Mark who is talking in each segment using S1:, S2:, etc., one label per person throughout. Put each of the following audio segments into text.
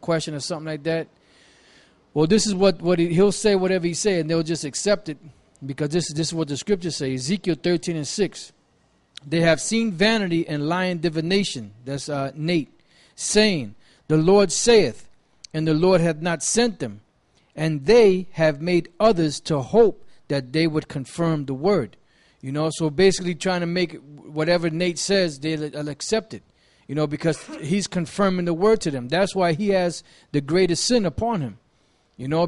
S1: question or something like that. Well, this is what he'll say, whatever he say, and they'll just accept it because this is what the scriptures say. Ezekiel 13:6. They have seen vanity and lying divination. That's Nate. Saying, the Lord saith, and the Lord hath not sent them. And they have made others to hope that they would confirm the word. So basically trying to make whatever Nate says, they'll accept it. Because he's confirming the word to them. That's why he has the greatest sin upon him.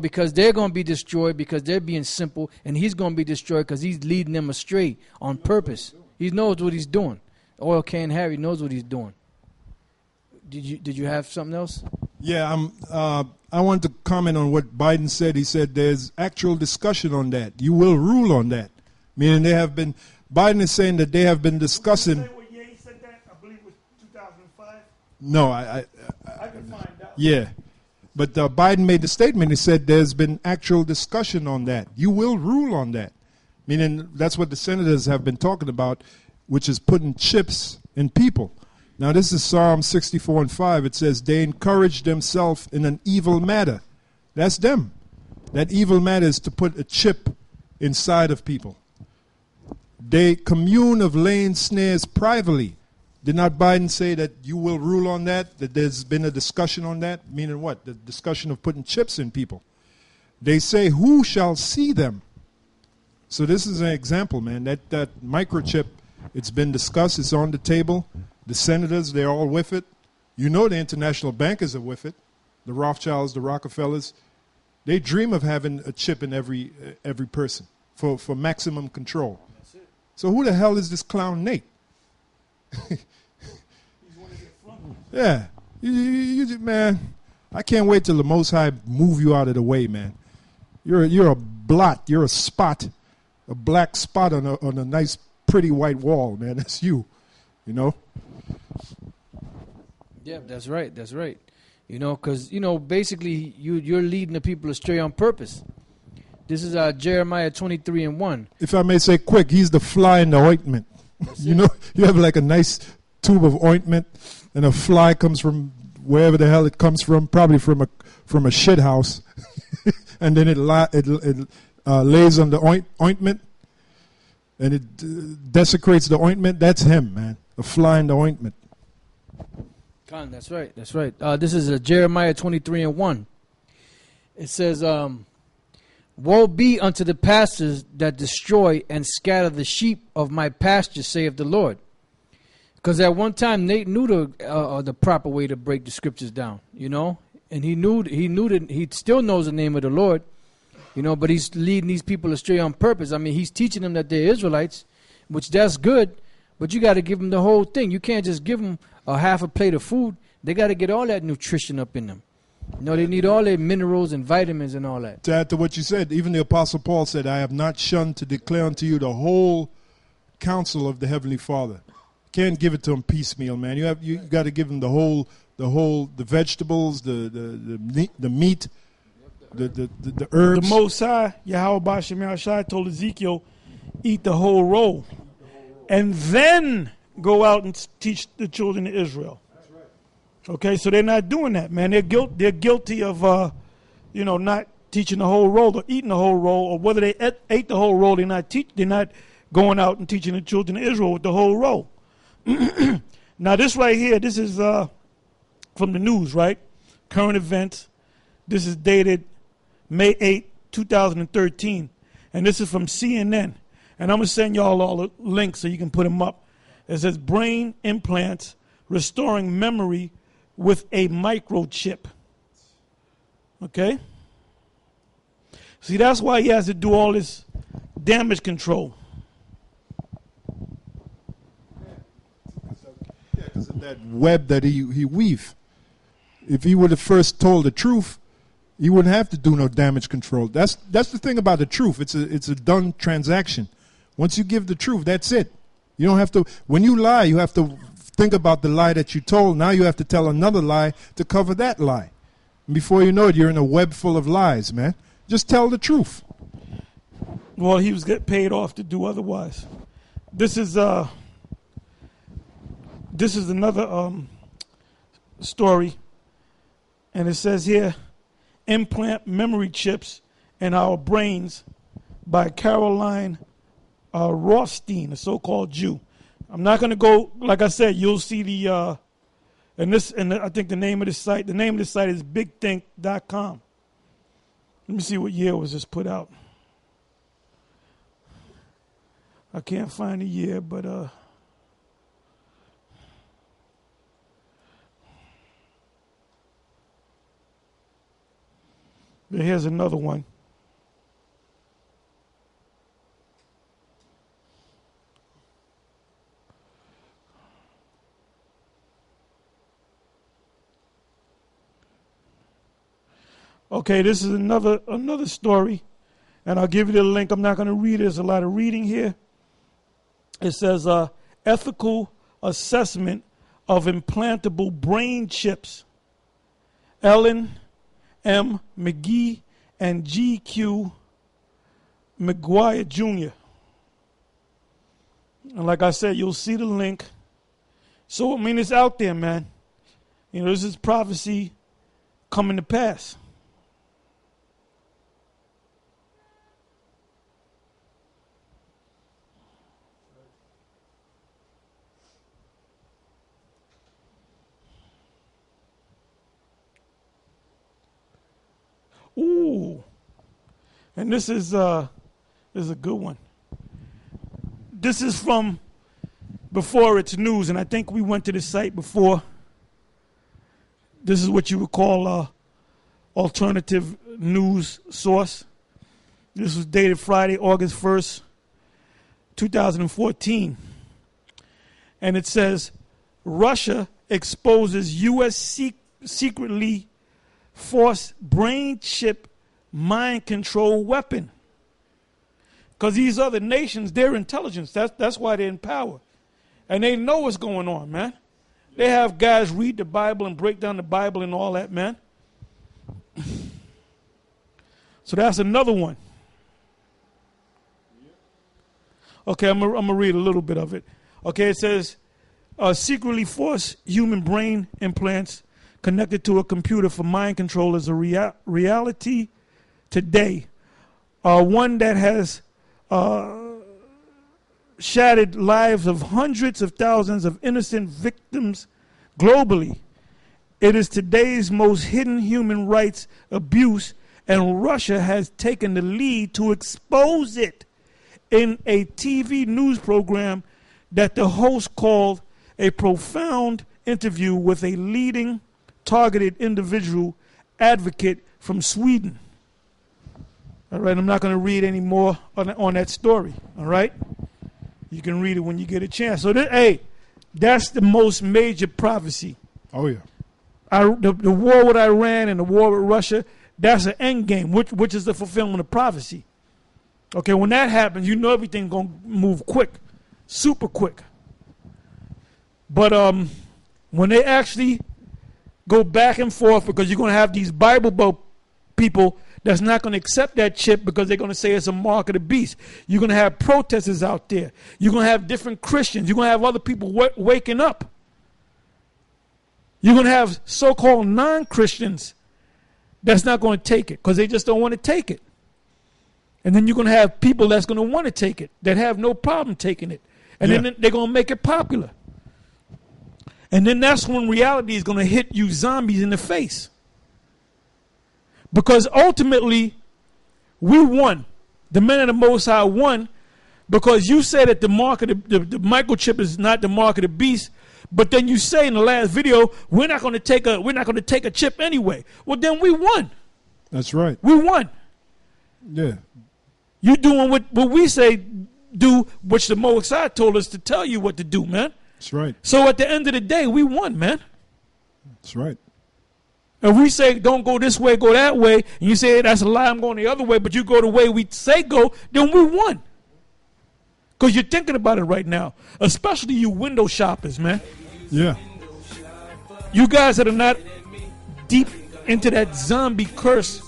S1: Because they're going to be destroyed because they're being simple, and he's going to be destroyed because he's leading them astray on purpose. He knows what he's doing. Oil Can Harry knows what he's doing. Did you have something else?
S2: Yeah, I want to comment on what Biden said. He said there's actual discussion on that. You will rule on that. Meaning Biden is saying that they have been discussing.
S3: Did you say what year he said that? I believe it was 2005.
S2: No,
S3: I can find out.
S2: Yeah. But Biden made the statement. He said there's been actual discussion on that. You will rule on that. Meaning that's what the senators have been talking about, which is putting chips in people. Now, this is Psalm 64:5. It says, they encourage themselves in an evil matter. That's them. That evil matter is to put a chip inside of people. They commune of laying snares privately. Did not Biden say that you will rule on that? That there's been a discussion on that? Meaning what? The discussion of putting chips in people. They say, who shall see them? So this is an example, man. That microchip, it's been discussed. It's on the table. The senators, they're all with it. The international bankers are with it. The Rothschilds, the Rockefellers. They dream of having a chip in every person for maximum control. That's it. So who the hell is this clown Nate? Yeah. Man, I can't wait till the Most High move you out of the way, man. You're a blot. You're a spot. A black spot on a nice, pretty white wall, man. That's you.
S1: Yeah, that's right. That's right. Because, basically you're leading the people astray on purpose. This is Jeremiah 23:1.
S2: If I may say quick, he's the fly in the ointment. You have like a nice tube of ointment, and a fly comes from wherever the hell it comes from, probably from a shit house, and then it lays on the ointment, and it desecrates the ointment. That's him, man. A fly in the ointment.
S1: Khan, that's right. That's right. This is Jeremiah 23:1. It says, woe be unto the pastors that destroy and scatter the sheep of my pasture, saith the Lord. Because at one time Nate knew the proper way to break the scriptures down, and he knew that he still knows the name of the Lord, but he's leading these people astray on purpose. I mean, he's teaching them that they're Israelites, which that's good, but you got to give them the whole thing. You can't just give them a half a plate of food. They got to get all that nutrition up in them. They need all their minerals and vitamins and all that.
S2: To add to what you said, even the Apostle Paul said, I have not shunned to declare unto you the whole counsel of the Heavenly Father. Can't give it to them piecemeal, man. You got to give them the vegetables, the meat, the herbs.
S3: The Most High, Yahweh Ba'ashem Yahushua, told Ezekiel, eat the whole roll, and then go out and teach the children of Israel. That's right. Okay, so they're not doing that, man. They're guilty of, not teaching the whole roll or eating the whole roll, or whether they ate the whole roll, they're not going out and teaching the children of Israel with the whole roll. Now this right here, this is from the news, right? Current events. This is dated May 8, 2013. And this is from CNN. And I'm going to send y'all all the links so you can put them up. It says brain implants restoring memory with a microchip. Okay? See, that's why he has to do all this damage control.
S2: Yeah, because of that web that he weave. If he would have first told the truth, he wouldn't have to do no damage control. That's the thing about the truth. It's a done transaction. Once you give the truth, that's it. You don't have to. When you lie, you have to think about the lie that you told. Now you have to tell another lie to cover that lie. And before you know it, you're in a web full of lies, man. Just tell the truth.
S3: Well, he was getting paid off to do otherwise. This is another story, And it says here, Implant Memory Chips in Our Brains by Caroline Rothstein, a so-called Jew. I'm not going to go, like I said, you'll see the, and I think the name of the site is bigthink.com. Let me see what year was this put out. I can't find the year, but here's another one. Okay, this is another story, and I'll give you the link. I'm not going to read it. There's a lot of reading here. It says, ethical assessment of implantable brain chips. Ellen M. McGee and G.Q. McGuire Jr. And like I said, you'll see the link. So, I mean, it's out there, man. You know, this is prophecy coming to pass. Ooh, and this is a good one. This is from before it's news, and I think we went to the site before. This is what you would call alternative news source. This was dated Friday, August 1st, 2014. And it says, Russia exposes U.S. secretly forced brain chip mind control weapon. Because these other nations, their intelligence, that's why they're in power. And they know what's going on, man. They have guys read the Bible and break down the Bible and all that, man. So that's another one. Okay, I'm going to read a little bit of it. Okay, it says, secretly forced human brain implants connected to a computer for mind control is a reality today. One that has shattered lives of hundreds of thousands of innocent victims globally. It is today's most hidden human rights abuse, and Russia has taken the lead to expose it in a TV news program that the host called a profound interview with a leading targeted individual advocate from Sweden. All right, I'm not going to read any more on that story. All right, you can read it when you get a chance. So, that's the most major prophecy.
S2: Oh yeah,
S3: the war with Iran and the war with Russia. That's an end game, which is the fulfillment of prophecy. Okay, when that happens, you know everything's going to move quick, super quick. But when they actually go back and forth, because you're going to have these Bible Belt people that's not going to accept that chip because they're going to say it's a mark of the beast. You're going to have protesters out there. You're going to have different Christians. You're going to have other people waking up. You're going to have so-called non-Christians that's not going to take it because they just don't want to take it. And then you're going to have people that's going to want to take it, that have no problem taking it. And then they're going to make it popular. And then that's when reality is going to hit you zombies in the face. Because ultimately, we won. The men of the Most High won because you said that the mark of the microchip is not the mark of the beast. But then you say in the last video, we're not going to take a chip anyway. Well, then we won.
S2: That's right.
S3: We won.
S2: Yeah.
S3: You're doing what we say do, which the Most High told us to tell you what to do, man.
S2: That's right.
S3: So at the end of the day, we won, man.
S2: That's right.
S3: If we say don't go this way, go that way, and you say that's a lie, I'm going the other way, but you go the way we say go, then we won. Because you're thinking about it right now, especially you window shoppers, man.
S2: Yeah.
S3: You guys that are not deep into that zombie curse,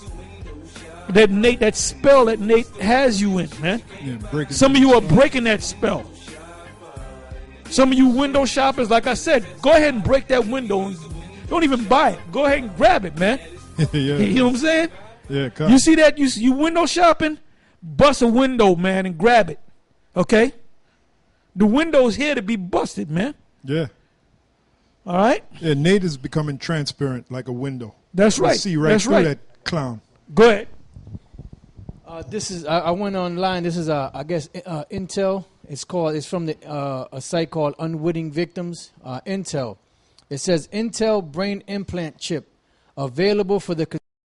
S3: that spell that Nate has you in, man.
S2: Yeah,
S3: some of you are breaking that spell. Some of you window shoppers, like I said, go ahead and break that window Don't even buy it. Go ahead and grab it, man.
S2: Yeah.
S3: You know what I'm saying?
S2: Yeah, come.
S3: You see that? You window shopping? Bust a window, man, and grab it. Okay? The window's here to be busted, man.
S2: Yeah.
S3: All right?
S2: Yeah, Nate is becoming transparent like a window.
S3: That's
S2: You
S3: right.
S2: see right
S3: That's
S2: through
S3: right.
S2: that clown.
S3: Go ahead.
S1: This is I went online. This is I guess Intel. It's from a site called Unwitting Victims. Intel. It says Intel brain implant chip available for the